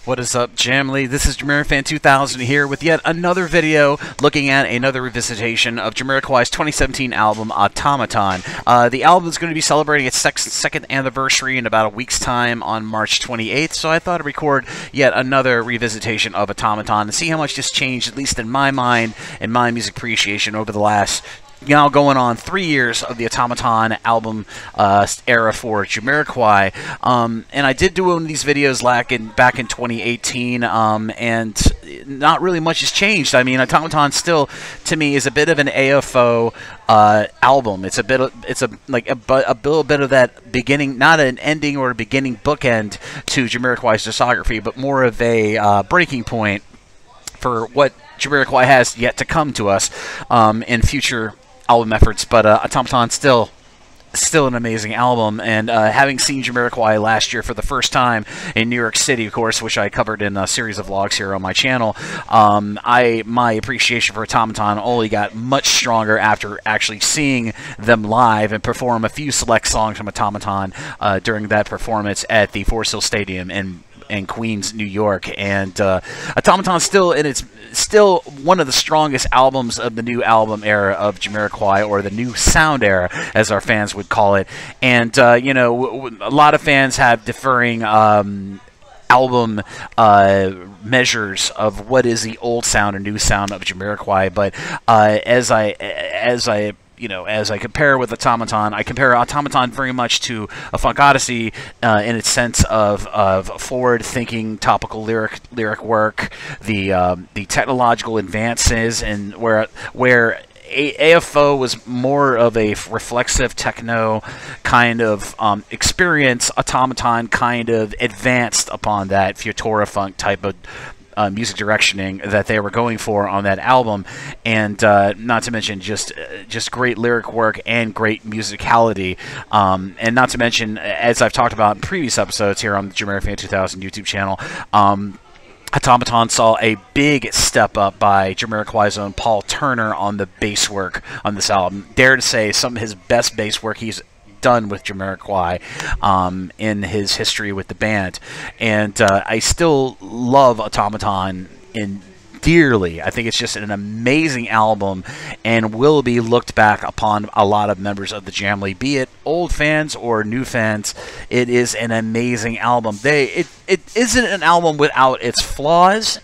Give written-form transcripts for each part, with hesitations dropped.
What is up, Jamily? This is JAMIROQUAI 2000 here with yet another video looking at another revisitation of JAMIROQUAI's 2017 album, Automaton. The album is going to be celebrating its second anniversary in about a week's time on March 28th, so I thought I'd record yet another revisitation of Automaton and see how much this changed, at least in my mind and my music appreciation over the last now going on 3 years of the Automaton album era for JAMIROQUAI. And I did do one of these videos back in 2018, and not really much has changed. I mean, Automaton still, to me, is a bit of an AFO album. It's a bit of, a little bit of that beginning, not an ending or a beginning bookend to JAMIROQUAI's discography, but more of a breaking point for what JAMIROQUAI has yet to come to us in future album efforts. But Automaton still an amazing album, and having seen JAMIROQUAI last year for the first time in New York City, of course, which I covered in a series of vlogs here on my channel, my appreciation for Automaton only got much stronger after actually seeing them live and perform a few select songs from Automaton during that performance at the Forest Hill Stadium in Queens, New York. And Automaton still one of the strongest albums of the new album era of JAMIROQUAI, or the new sound era, as our fans would call it. And you know, a lot of fans have differing album measures of what is the old sound and new sound of JAMIROQUAI. But as I compare with Automaton, I compare Automaton very much to a Funk Odyssey in its sense of forward-thinking topical lyric work, the technological advances, and where AFO was more of a reflexive techno kind of experience. Automaton kind of advanced upon that Futura funk type of music directioning that they were going for on that album, and not to mention just great lyric work and great musicality, and not to mention, as I've talked about in previous episodes here on the JAMIROQUAI 2000 YouTube channel, Automaton saw a big step up by JAMIROQUAI's own Paul Turner on the bass work on this album. Dare to say some of his best bass work he's done with JAMIROQUAI in his history with the band. And I still love Automaton dearly. I think it's just an amazing album and will be looked back upon a lot of members of the Jamily, be it old fans or new fans. It is an amazing album. It isn't an album without its flaws.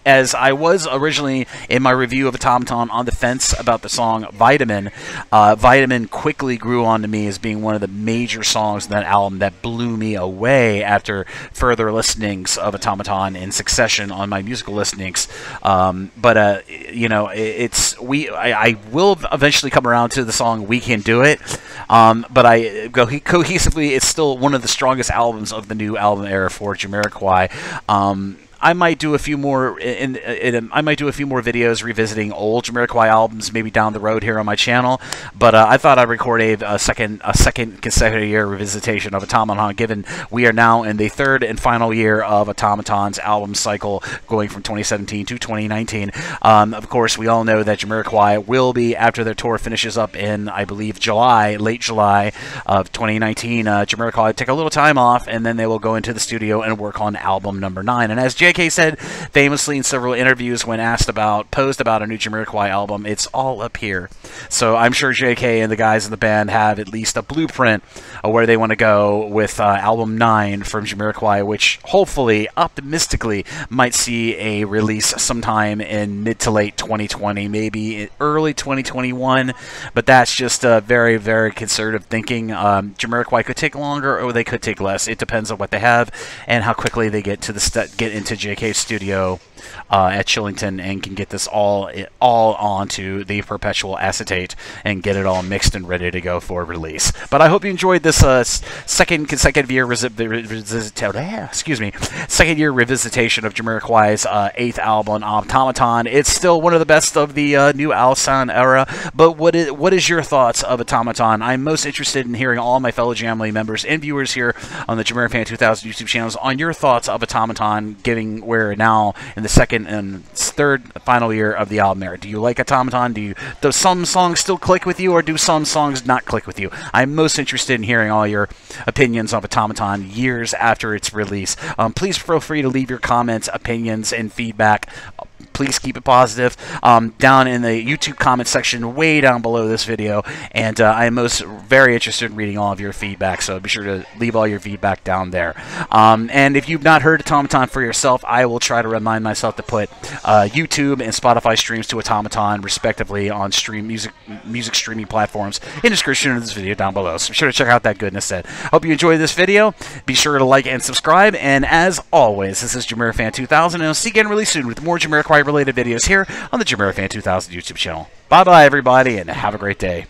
As I was originally in my review of Automaton on the fence about the song Vitamin, Vitamin quickly grew on to me as being one of the major songs in that album that blew me away after further listenings of Automaton in succession on my musical listenings. But you know, I will eventually come around to the song We Can Do It, but I go cohesively, it's still one of the strongest albums of the new album era for JAMIROQUAI. I might do a few more I might do a few more videos revisiting old JAMIROQUAI albums maybe down the road here on my channel, but I thought I'd record a second consecutive year revisitation of Automaton, given we are now in the third and final year of Automaton's album cycle, going from 2017 to 2019. Of course, we all know that JAMIROQUAI will be, after their tour finishes up in, I believe, late July of 2019, JAMIROQUAI will take a little time off, and then they will go into the studio and work on album number 9. And as JK said famously in several interviews when posed about a new JAMIROQUAI album, it's all up here. So I'm sure JK and the guys in the band have at least a blueprint of where they want to go with album 9 from JAMIROQUAI, which hopefully, optimistically, might see a release sometime in mid to late 2020, maybe early 2021, but that's just very, very conservative thinking. JAMIROQUAI could take longer or they could take less. It depends on what they have and how quickly they get into JK's studio at Chillington and can get this all onto the perpetual acetate and get it all mixed and ready to go for release. But I hope you enjoyed this second year revisitation of JAMIROQUAI's 8th album, Automaton. It's still one of the best of the new Al-San era, but what is your thoughts of Automaton? I'm most interested in hearing all my fellow Jamily members and viewers here on the JAMIROQUAI 2000 YouTube channels on your thoughts of Automaton, given we're now in the second and third final year of the album era. Do you like Automaton? Do some songs still click with you, or do some songs not click with you? I'm most interested in hearing all your opinions of Automaton years after its release. Please feel free to leave your comments, opinions, and feedback. Please keep it positive down in the YouTube comment section way down below this video, and I am very interested in reading all of your feedback, so be sure to leave all your feedback down there. And if you've not heard Automaton for yourself, I will try to remind myself to put YouTube and Spotify streams to Automaton respectively on music streaming platforms in the description of this video down below, so be sure to check out that goodness. Hope you enjoyed this video. Be sure to like and subscribe, and as always, this is JAMIROFan 2000, and I'll see you again really soon with more JAMIROQUAI related videos here on the JAMIROFan 2000 YouTube channel. Bye bye everybody, and have a great day.